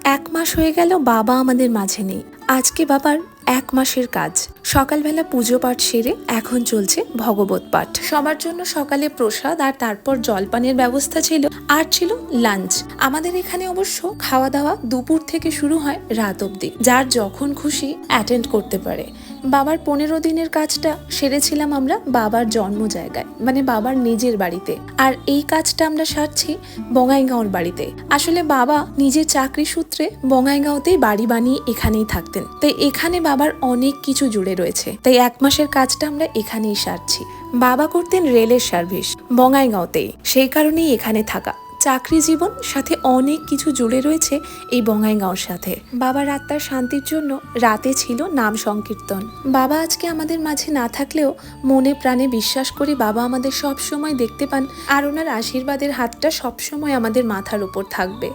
এক মাস হয়ে গেল বাবা আমাদের মাঝে নেই। আজকে বাবার 1 মাসের কাজ। সকালবেলা পুজো পাঠ সেরে এখন চলছে ভগবত পাঠ। সবার জন্য সকালে প্রসাদ আর তারপর জলপানের ব্যবস্থা ছিল, আর ছিল লাঞ্চ। আমাদের এখানে অবশ্য খাওয়া দাওয়া দুপুর থেকে শুরু হয় রাত অবধি, যার যখন খুশি অ্যাটেন্ড করতে পারে। বাবার 15 দিনের কাজটা সেরেছিলাম আমরা বাবার জন্ম জায়গায়, মানে বাবার নিজের বাড়িতে। আর এই কাজটা আমরা সারছি বঙ্গাইগাঁওর বাড়িতে। আসলে বাবা নিজের চাকরি সূত্রে বঙ্গাইগাঁওতেই বাড়ি বানিয়ে এখানেই থাকতেন, তাই এখানে বাবার অনেক কিছু জুড়ে রয়েছে। তাই 1 মাসের কাজটা আমরা এখানেই সারছি। বাবা করতেন রেলের সার্ভিস বঙ্গাইগাঁওতেই, সেই কারণেই এখানে থাকা। চাকরি জীবন সাথে অনেক কিছু জুড়ে রয়েছে এই বঙ্গাইগাঁওর সাথে। বাবার আত্মার শান্তির জন্য রাতে ছিল নাম সংকীর্তন। বাবা আজকে আমাদের মাঝে না থাকলেও মনে প্রাণে বিশ্বাস করি বাবা আমাদের সব সময় দেখতে পান, আর ওনার আশীর্বাদের হাতটা সবসময় আমাদের মাথার উপর থাকবে।